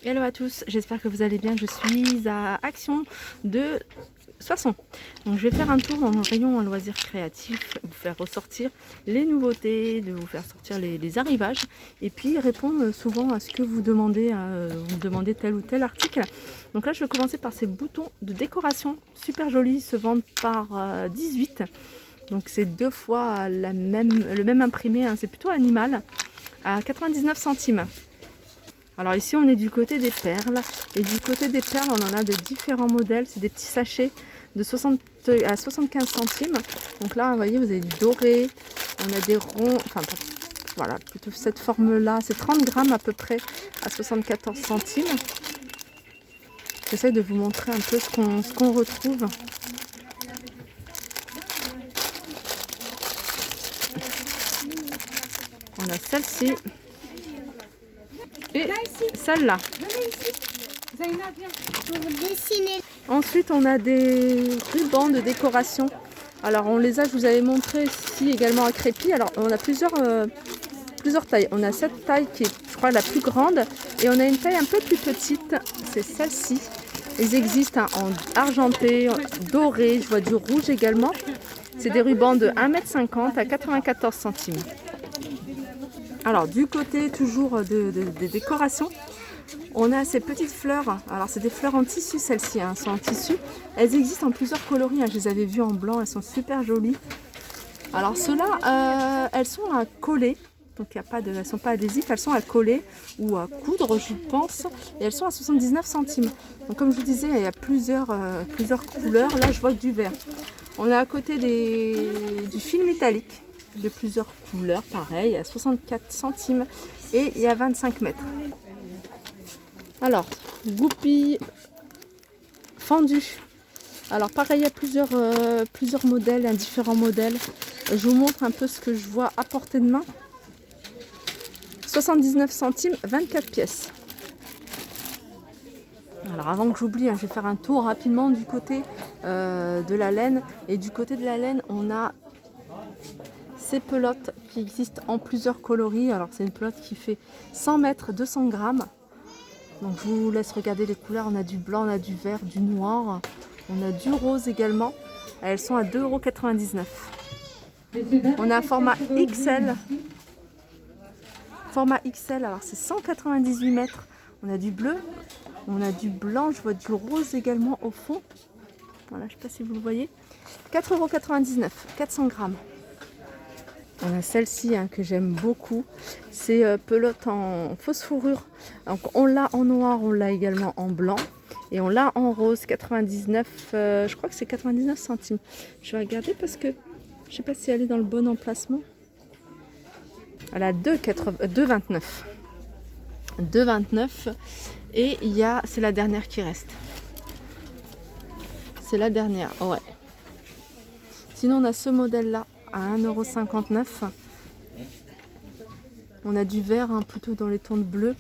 Hello à tous, j'espère que vous allez bien. Je suis à Action de Soissons. Donc je vais faire un tour dans le rayon loisirs créatifs, vous faire ressortir les nouveautés, de vous faire sortir les arrivages et puis répondre souvent à ce que vous demandez, tel ou tel article. Donc là je vais commencer par ces boutons de décoration super jolis, ils se vendent par 18. Donc c'est deux fois le même imprimé, hein. C'est plutôt animal, à 99 centimes. Alors ici on est du côté des perles, et du côté des perles on en a de différents modèles, c'est des petits sachets de 60 à 75 centimes. Donc là vous voyez, vous avez du doré, on a des ronds, enfin voilà, plutôt cette forme là, c'est 30 grammes à peu près à 74 centimes. J'essaie de vous montrer un peu ce qu'on retrouve. On a celle-ci et celle-là. Ensuite, on a des rubans de décoration. Alors, on les a, je vous avais montré ici également à crépi. Alors, on a plusieurs tailles. On a cette taille qui est, je crois, la plus grande. Et on a une taille un peu plus petite. C'est celle-ci. Ils existent en argenté, doré. Je vois du rouge également. C'est des rubans de 1,50 m à 94 centimes. Alors, du côté toujours des décorations, on a ces petites fleurs. Alors, c'est des fleurs en tissu, celles-ci, hein, sont en tissu. Elles existent en plusieurs coloris, hein. Je les avais vues en blanc, elles sont super jolies. Alors, ceux-là, elles sont à coller. Donc, elles ne sont pas adhésives, elles sont à coller ou à coudre, je pense. Et elles sont à 79 centimes. Donc, comme je vous disais, il y a plusieurs couleurs. Là, je vois du vert. On a à côté du fil métallique de plusieurs couleurs, pareil, à 64 centimes. Et il y a 25 mètres. Alors, goupilles fendues. Alors pareil, il y a plusieurs modèles, différents modèles. Je vous montre un peu ce que je vois à portée de main. 79 centimes, 24 pièces. Alors avant que j'oublie, je vais faire un tour rapidement du côté de la laine. Et du côté de la laine, on a ces pelotes qui existent en plusieurs coloris. Alors c'est une pelote qui fait 100 mètres, 200 grammes. Donc je vous laisse regarder les couleurs. On a du blanc, on a du vert, du noir. On a du rose également. Elles sont à 2,99 €. On a un format XL. Format XL, alors c'est 198 mètres. On a du bleu, on a du blanc, je vois du rose également au fond. Voilà, je ne sais pas si vous le voyez. 4,99 €, 400 grammes. On a celle-ci, hein, que j'aime beaucoup. C'est pelote en fausse fourrure. Donc on l'a en noir, on l'a également en blanc. Et on l'a en rose, 99, je crois que c'est 99 centimes. Je vais regarder parce que je ne sais pas si elle est dans le bon emplacement. Elle a 2,29. 2,29. Et c'est la dernière qui reste. C'est la dernière, ouais. Sinon on a ce modèle-là à 1,59 €. On a du vert, hein, plutôt dans les tons de bleu.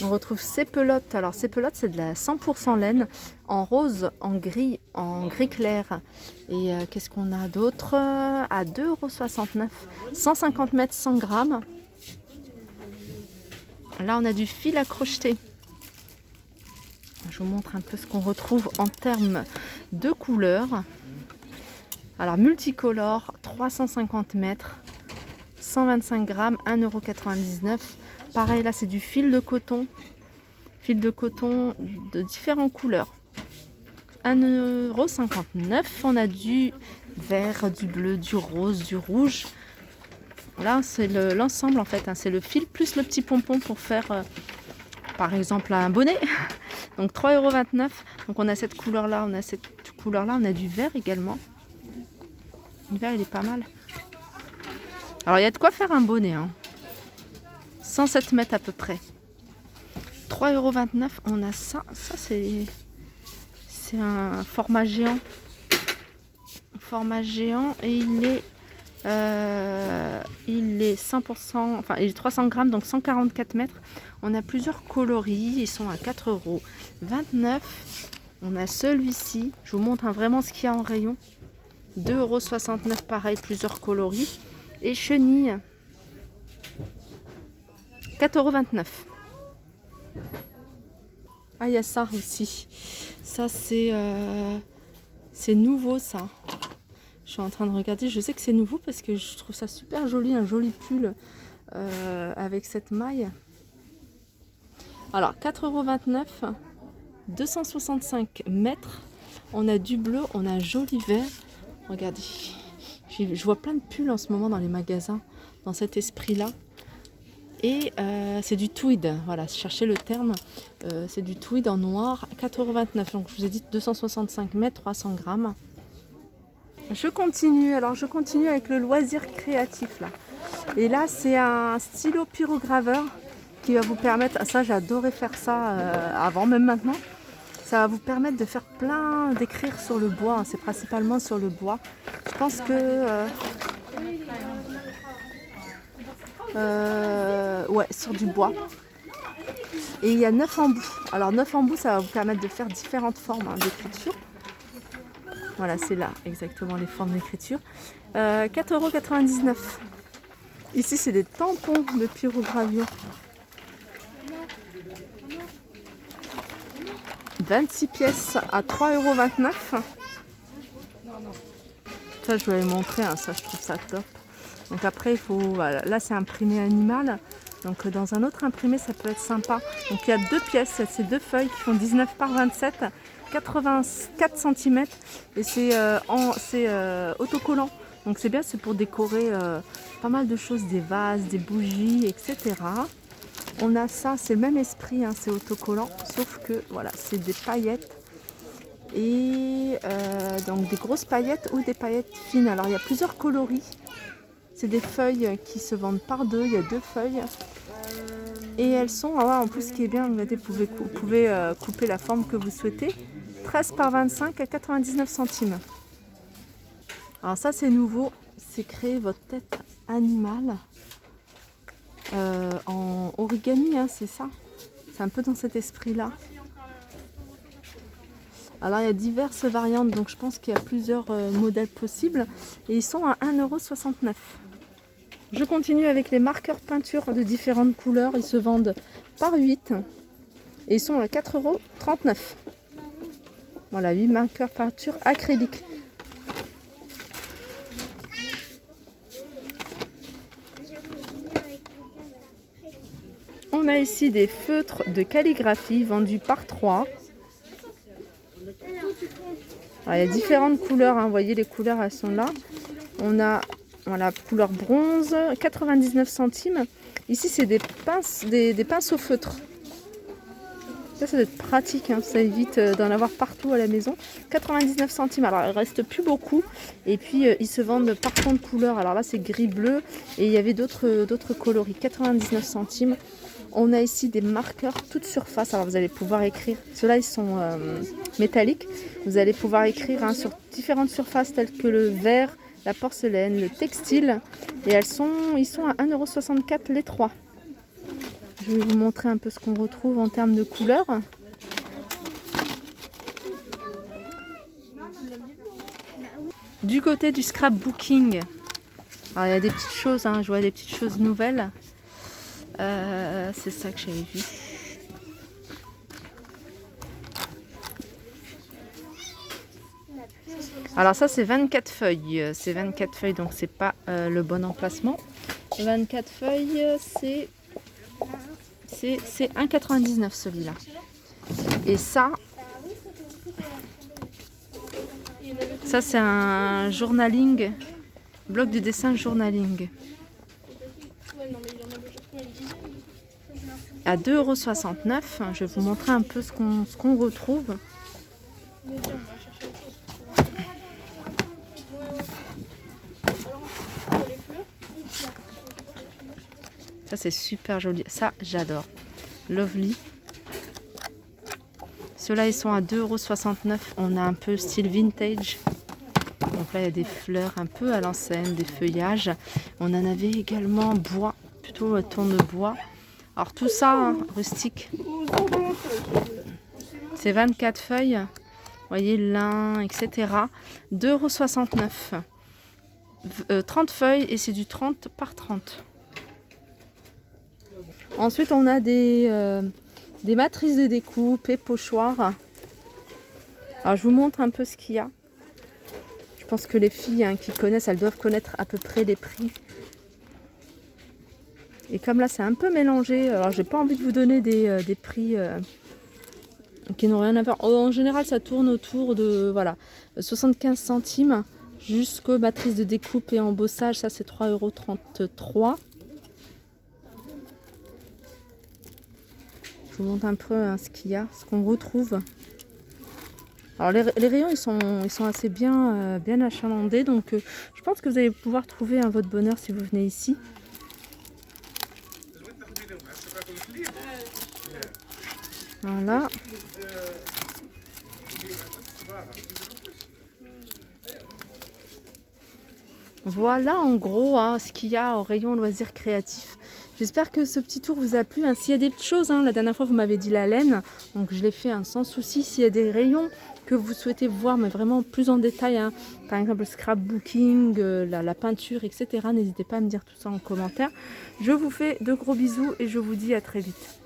On retrouve ces pelotes. Alors ces pelotes, c'est de la 100% laine, en rose, en gris clair. Et qu'est-ce qu'on a d'autre? À 2,69 €, 150 mètres, 100 grammes. Là, on a du fil à crocheter. Je vous montre un peu ce qu'on retrouve en termes de couleurs. Alors multicolore, 350 mètres, 125 grammes, 1,99 €. Pareil, là, c'est du fil de coton. Fil de coton de différentes couleurs. 1,59 €. On a du vert, du bleu, du rose, du rouge. Là, c'est l'ensemble en fait, hein. C'est le fil plus le petit pompon pour faire, par exemple, un bonnet. Donc 3,29 €. Donc on a cette couleur-là, on a cette couleur-là. On a du vert également. Le vert, il est pas mal. Alors, il y a de quoi faire un bonnet, hein. 107 mètres à peu près. 3,29 €. On a ça. Ça, c'est un format géant. Format géant. Et il est 100%, enfin, il est 300 grammes, donc 144 mètres. On a plusieurs coloris. Ils sont à 4,29 €. On a celui-ci. Je vous montre, hein, vraiment ce qu'il y a en rayon. 2,69 €, pareil, plusieurs coloris. Et chenille, 4,29 €. Ah, il y a ça aussi. Ça, c'est nouveau, ça. Je suis en train de regarder. Je sais que c'est nouveau parce que je trouve ça super joli. Un joli pull avec cette maille. Alors, 4,29 €, 265 mètres. On a du bleu, on a un joli vert. Regardez. Je vois plein de pulls en ce moment dans les magasins, dans cet esprit-là. Et c'est du tweed, voilà, cherchez le terme, c'est du tweed en noir, 4,29 €, donc je vous ai dit 265 mètres, 300 grammes. Je continue avec le loisir créatif là. Et là c'est un stylo pyrograveur qui va vous permettre, ça j'adorais faire ça avant, même maintenant, ça va vous permettre de faire d'écrire sur le bois, hein, c'est principalement sur le bois. Je pense que... ouais, sur du bois. Et il y a 9 embouts. Alors 9 embouts, ça va vous permettre de faire différentes formes d'écriture. Voilà, c'est là exactement les formes d'écriture. 4,99 €. Ici, c'est des tampons de pyrogravure. 26 pièces à 3,29 €. Ça, je vais vous montrer, hein, ça, je trouve ça top. Donc après, il faut, voilà, là c'est imprimé animal, donc dans un autre imprimé ça peut être sympa. Donc il y a 2 pièces, c'est 2 feuilles qui font 19 par 27, 84 cm et c'est autocollant. Donc c'est bien, c'est pour décorer pas mal de choses, des vases, des bougies, etc. On a ça, c'est le même esprit, hein, c'est autocollant, sauf que voilà, c'est des paillettes. Et donc des grosses paillettes ou des paillettes fines. Alors il y a plusieurs coloris. C'est des feuilles qui se vendent par deux, il y a 2 feuilles. Et elles sont, en plus ce qui est bien, vous pouvez couper la forme que vous souhaitez. 13 par 25 à 99 centimes. Alors ça c'est nouveau, c'est créer votre tête animale en origami, hein, c'est ça. C'est un peu dans cet esprit-là. Alors il y a diverses variantes, donc je pense qu'il y a plusieurs modèles possibles. Et ils sont à 1,69 €. Je continue avec les marqueurs peinture de différentes couleurs. Ils se vendent par 8 et ils sont à 4,39 €. Voilà, 8 marqueurs peinture acrylique. On a ici des feutres de calligraphie vendus par 3. Alors, il y a différentes couleurs, hein. Vous voyez les couleurs, elles sont là. On a voilà, couleur bronze, 99 centimes. Ici, c'est des pinceaux feutres. Ça doit être pratique, hein. Ça évite d'en avoir partout à la maison. 99 centimes. Alors, il ne reste plus beaucoup. Et puis, ils se vendent par fond de couleur. Alors là, c'est gris-bleu. Et il y avait d'autres coloris. 99 centimes. On a ici des marqueurs toute surface. Alors, vous allez pouvoir écrire. Ceux-là, ils sont métalliques. Vous allez pouvoir écrire, hein, sur différentes surfaces telles que le verre, la porcelaine, le textile. Et ils sont à 1,64 € les 3. Je vais vous montrer un peu ce qu'on retrouve en termes de couleurs. Du côté du scrapbooking, alors il y a des petites choses, hein, je vois des petites choses nouvelles. C'est ça que j'avais vu. Alors ça c'est 24 feuilles. C'est 24 feuilles, donc c'est pas le bon emplacement. 24 feuilles, c'est 1,99 € celui-là. Et ça c'est un journaling, bloc de dessin journaling. À 2,69 €. Je vais vous montrer un peu ce qu'on retrouve. Ça c'est super joli, ça j'adore. Lovely. Ceux-là ils sont à 2,69 €. On a un peu style vintage. Donc là il y a des fleurs un peu à l'ancienne, des feuillages. On en avait également bois, plutôt ton de bois. Alors tout ça, hein, rustique. C'est 24 feuilles. Vous voyez, lin, etc. 2,69 €. 30 feuilles et c'est du 30 par 30. Ensuite, on a des des matrices de découpe et pochoirs. Alors je vous montre un peu ce qu'il y a. Je pense que les filles hein, qui connaissent, elles doivent connaître à peu près les prix. Et comme là c'est un peu mélangé, alors j'ai pas envie de vous donner des prix qui n'ont rien à voir. En général ça tourne autour de voilà 75 centimes jusqu'aux matrices de découpe et embossage, ça c'est 3,33 €. Je vous montre un peu hein, ce qu'il y a, ce qu'on retrouve. Alors les rayons ils sont assez bien, bien achalandés, donc je pense que vous allez pouvoir trouver hein, votre bonheur si vous venez ici. Voilà. Voilà en gros hein, ce qu'il y a au rayon loisirs créatifs. J'espère que ce petit tour vous a plu. Hein. S'il y a des petites choses, hein, la dernière fois vous m'avez dit la laine, donc je l'ai fait hein, sans souci. S'il y a des rayons que vous souhaitez voir, mais vraiment plus en détail, hein, par exemple le scrapbooking, la peinture, etc., n'hésitez pas à me dire tout ça en commentaire. Je vous fais de gros bisous et je vous dis à très vite.